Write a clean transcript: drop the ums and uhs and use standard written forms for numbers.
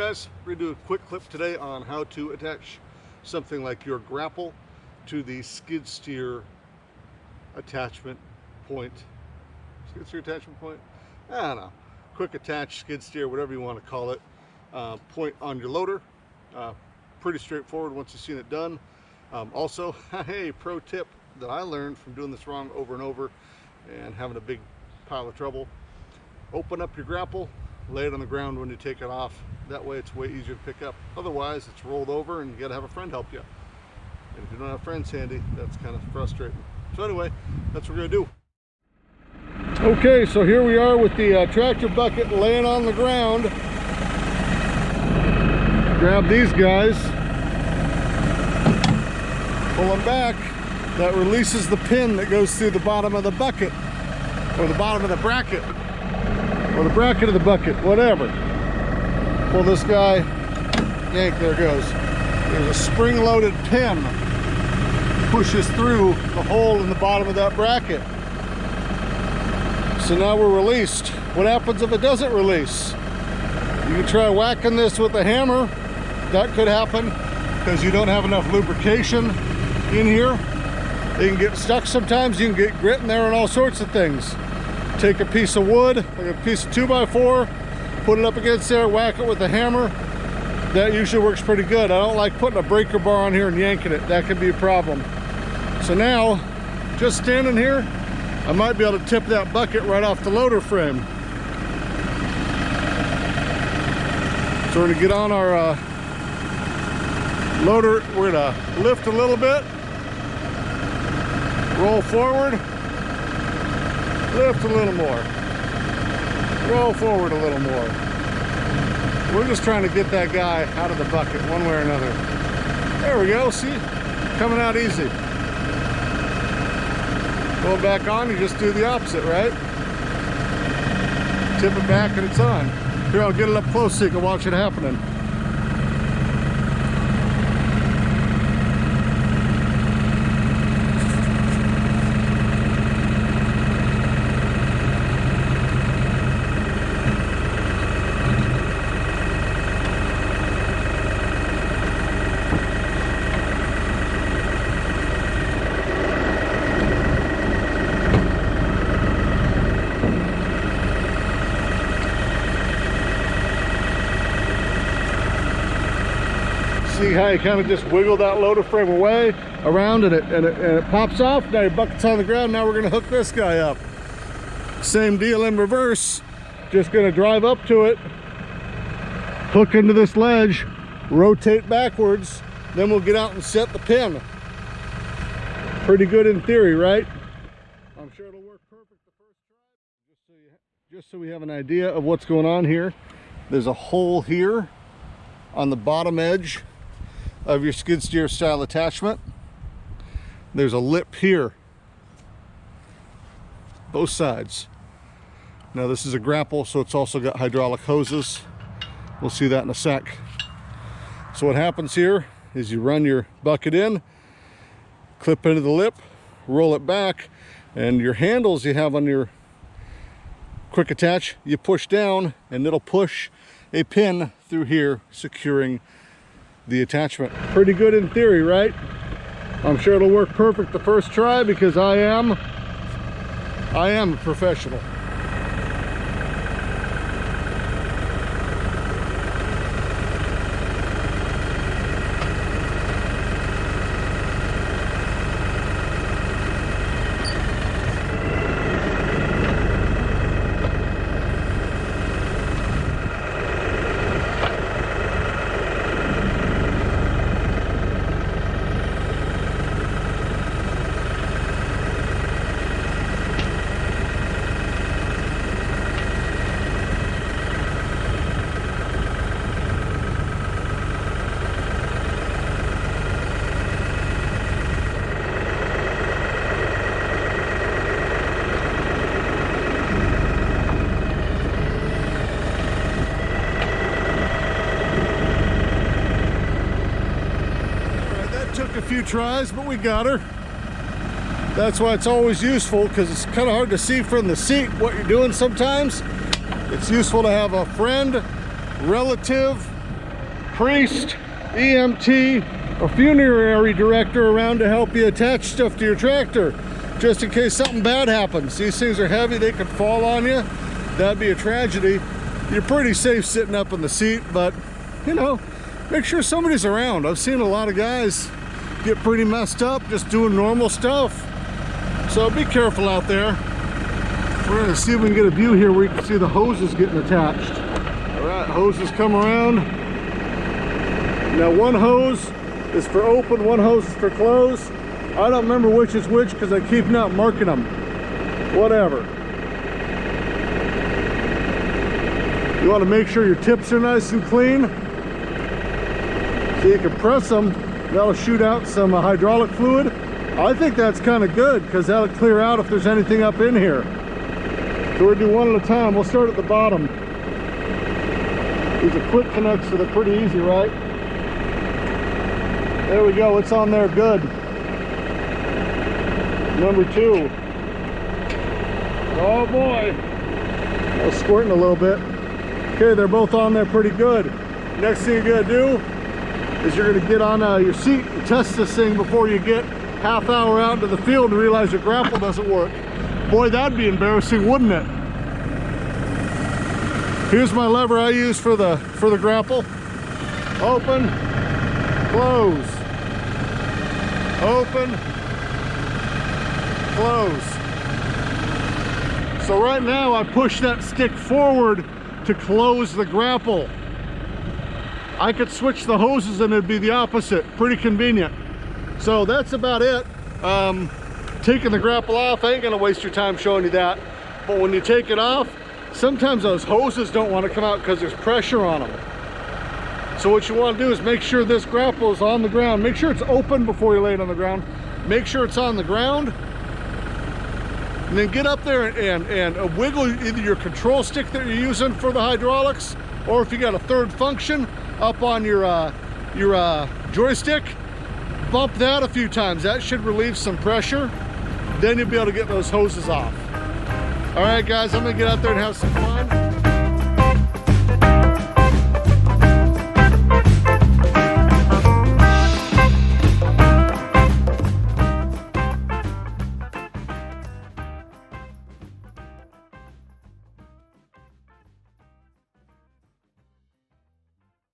guys, we're going to do a quick clip today on how to attach something like your grapple to the skid steer attachment point. Skid steer attachment point? I don't know. Quick attach, skid steer, whatever you want to call it. Point on your loader. Pretty straightforward once you've seen it done. Also, hey, pro tip that I learned from doing this wrong over and over and having a big pile of trouble. Open up your grapple, lay it on the ground when you take it off. That way it's way easier to pick up. Otherwise it's rolled over and you gotta have a friend help you. And if you don't have friends handy, that's kind of frustrating. So anyway, that's what we're gonna do. Okay, so here we are with the tractor bucket laying on the ground. Grab these guys, pull them back. That releases the pin that goes through the bottom of the bucket, or the bottom of the bracket, or the bracket of the bucket, whatever. Pull this guy, yank, there it goes. There's a spring-loaded pin. Pushes through the hole in the bottom of that bracket. So now we're released. What happens if it doesn't release? You can try whacking this with a hammer. That could happen because you don't have enough lubrication in here. They can get stuck sometimes. You can get grit in there and all sorts of things. Take a piece of wood, like a piece of 2x4, put it up against there, whack it with a hammer. That usually works pretty good. I don't like putting a breaker bar on here and yanking it. That could be a problem. So now, just standing here, I might be able to tip that bucket right off the loader frame. So we're gonna get on our loader. We're gonna lift a little bit, roll forward, lift a little more, roll forward a little more. We're just trying to get that guy out of the bucket one way or another. There we go, see? Coming out easy. Go back on, you just do the opposite, right? Tip it back and it's on. Here, I'll get it up close so you can watch it happening. See how you kind of just wiggle that loader frame away around and it pops off. Now your bucket's on the ground. Now we're going to hook this guy up. Same deal in reverse. Just going to drive up to it, hook into this ledge, rotate backwards, then we'll get out and set the pin. Pretty good in theory, right? I'm sure it'll work perfect the first try. Just so we have an idea of what's going on here, there's a hole here on the bottom edge of your skid steer style attachment. There's a lip here, both sides. Now this is a grapple, so it's also got hydraulic hoses. We'll see that in a sec. So what happens here is you run your bucket in, clip into the lip, roll it back, and your handles you have on your quick attach, you push down and it'll push a pin through here, securing the attachment. Pretty good in theory, right? I'm sure it'll work perfect the first try because I am a professional. A few tries, but we got her. That's why it's always useful, because it's kind of hard to see from the seat what you're doing sometimes. It's useful to have a friend, relative, priest, EMT, or funerary director around to help you attach stuff to your tractor, just in case something bad happens. These things are heavy, they could fall on you. That'd be a tragedy. You're pretty safe sitting up in the seat, but you know, make sure somebody's around. I've seen a lot of guys get pretty messed up just doing normal stuff. So be careful out there. We're gonna see if we can get a view here where you can see the hoses getting attached. All right, hoses come around. Now one hose is for open, one hose is for close. I don't remember which is which because I keep not marking them. Whatever. You want to make sure your tips are nice and clean. So you can press them, that'll shoot out some hydraulic fluid. I think that's kind of good because that'll clear out if there's anything up in here. So we'll do one at a time. We'll start at the bottom. These are quick connects, so they're pretty easy, right? There we go, it's on there good. Number 2. Oh boy. I was squirting a little bit. Okay, they're both on there pretty good. Next thing you're gonna do is you're gonna get on your seat and test this thing before you get half hour out into the field and realize your grapple doesn't work. Boy, that'd be embarrassing, wouldn't it? Here's my lever I use for the grapple. Open, close. Open, close. So right now I push that stick forward to close the grapple. I could switch the hoses and it'd be the opposite. Pretty convenient. So that's about it. Taking the grapple off, I ain't gonna waste your time showing you that. But when you take it off, sometimes those hoses don't want to come out because there's pressure on them. So what you want to do is make sure this grapple is on the ground. Make sure it's open before you lay it on the ground. Make sure it's on the ground. And then get up there and wiggle either your control stick that you're using for the hydraulics, or if you got a third function up on your joystick, bump that a few times. That should relieve some pressure. Then you'll be able to get those hoses off. All right, guys, I'm gonna get out there and have some fun.